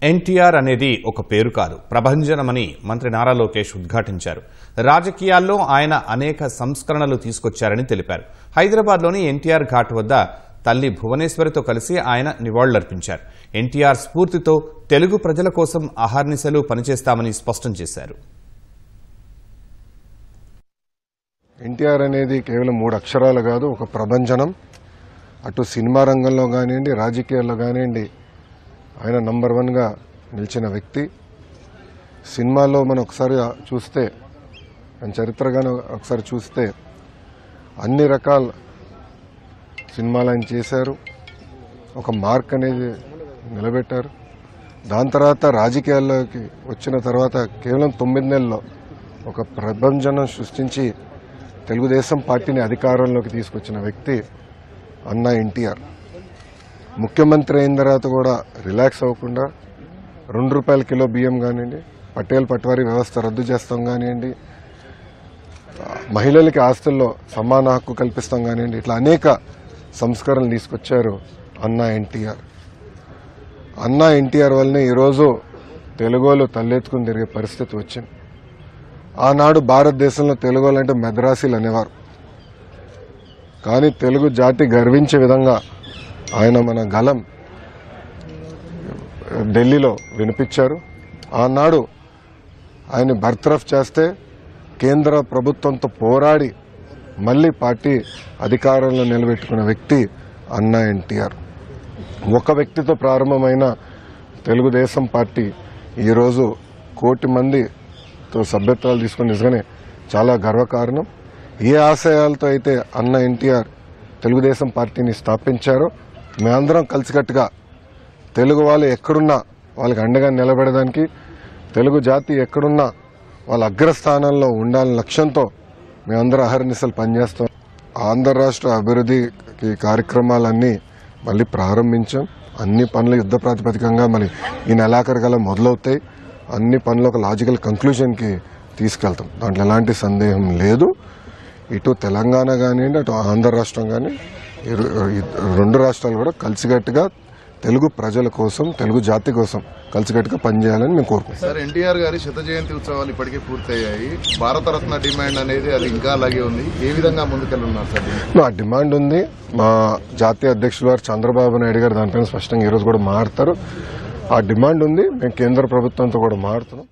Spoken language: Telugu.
ఎన్టీఆర్ అనేది ఒక పేరు కాదు, ప్రభంజనమని మంత్రి నారా లోకేష్ ఉద్ఘాటించారు. రాజకీయాల్లో ఆయన అనేక సంస్కరణలు తీసుకొచ్చారని తెలిపారు. హైదరాబాద్లోని ఎన్టీఆర్ ఘాట్ వద్ద తల్లి భువనేశ్వరితో కలిసి ఆయన నివాళులర్పించారు. ఎన్టీఆర్ స్ఫూర్తితో తెలుగు ప్రజల కోసం అహర్నిశలు పనిచేస్తామని స్పష్టం చేశారు. ఎన్టీఆర్ అనేది కేవలం 3 అక్షరాలు కాదు, ఒక ప్రభంజనం. అటు సినిమా రంగంలో కానివ్వండి, రాజకీయాల్లో కానివ్వండి, ఆయన నంబర్ 1గా నిలిచిన వ్యక్తి. సినిమాలో మనం ఒకసారి చూస్తే, ఆయన చరిత్రగానే ఒకసారి చూస్తే అన్ని రకాల సినిమాలు ఆయన చేశారు. ఒక మార్క్ అనేది నిలబెట్టారు. దాని తర్వాత రాజకీయాల్లోకి వచ్చిన తర్వాత కేవలం 9 నెలల్లో ఒక ప్రభంజనం సృష్టించి తెలుగుదేశం పార్టీని అధికారంలోకి తీసుకొచ్చిన వ్యక్తి అన్నా ఎన్టీఆర్. ముఖ్యమంత్రి అయిన తర్వాత కూడా రిలాక్స్ అవ్వకుండా ₹2 కిలో బియ్యం కానివ్వండి, పటేల్ పట్వారీ వ్యవస్థ రద్దు చేస్తాం కానివ్వండి, మహిళలకి ఆస్తుల్లో సమాన హక్కు కల్పిస్తాం కానివ్వండి, ఇట్లా అనేక సంస్కరణలు తీసుకొచ్చారు అన్నా ఎన్టీఆర్. అన్నా ఎన్టీఆర్ వల్లనే ఈరోజు తెలుగోళ్ళు తలెత్తుకుని తిరిగే పరిస్థితి వచ్చింది. ఆనాడు భారతదేశంలో తెలుగోళ్ళు అంటే మద్రాసీలు అనేవారు. కానీ తెలుగు జాతి గర్వించే విధంగా ఆయన మన గలం ఢిల్లీలో వినిపించారు. ఆనాడు ఆయన బర్తరఫ్ చేస్తే కేంద్ర ప్రభుత్వంతో పోరాడి మళ్లీ పార్టీ అధికారంలో నిలబెట్టుకున్న వ్యక్తి అన్నా ఎన్టీఆర్. ఒక వ్యక్తితో ప్రారంభమైన తెలుగుదేశం పార్టీ ఈరోజు 1 కోటి మందితో సభ్యత్వాలు తీసుకుని నిజంగానే చాలా గర్వకారణం. ఏ ఆశయాలతో అయితే అన్నా ఎన్టీఆర్ తెలుగుదేశం పార్టీని స్థాపించారో మేమందరం కలిసికట్టుగా తెలుగు వాళ్ళు ఎక్కడున్నా వాళ్ళకి అండగా నిలబడడానికి, తెలుగు జాతి ఎక్కడున్నా వాళ్ళ అగ్రస్థానంలో ఉండాలనే లక్ష్యంతో మేమందరం అహర్నిశలు పనిచేస్తాం. ఆంధ్ర రాష్ట్ర అభివృద్ధికి కార్యక్రమాలన్నీ మళ్ళీ ప్రారంభించాం. అన్ని పనులు యుద్ధ ప్రాతిపదికంగా మళ్ళీ ఈ నెలాఖరుగల మొదలవుతాయి. అన్ని పనులు ఒక లాజికల్ కంక్లూజన్కి తీసుకెళ్తాం. దాంట్లో ఎలాంటి సందేహం లేదు. ఇటు తెలంగాణ కానివ్వండి, అటు ఆంధ్ర రాష్ట్రం కానీ, 2 రాష్ట్రాలు కూడా కలిసికట్టుగా తెలుగు ప్రజల కోసం, తెలుగు జాతి కోసం కలిసికట్టుగా పనిచేయాలని మేము కోరుకుంటాం. సార్, ఎన్టీఆర్ గారి 100వ జయంతి ఉత్సవాలు ఇప్పటికే పూర్తయ్యాయి. భారతరత్న డిమాండ్ అనేది అది ఇంకా అలాగే ఉంది. ఏ విధంగా ముందుకెళ్ళున్నారు సార్? ఆ డిమాండ్ ఉంది. మా జాతీయ అధ్యక్షులు వారు చంద్రబాబు నాయుడు గారు దానిపైన స్పష్టంగా ఈరోజు కూడా మాట్లాడతారు. ఆ డిమాండ్ ఉంది. మేము కేంద్ర ప్రభుత్వంతో కూడా మాట్లాడుతున్నాం.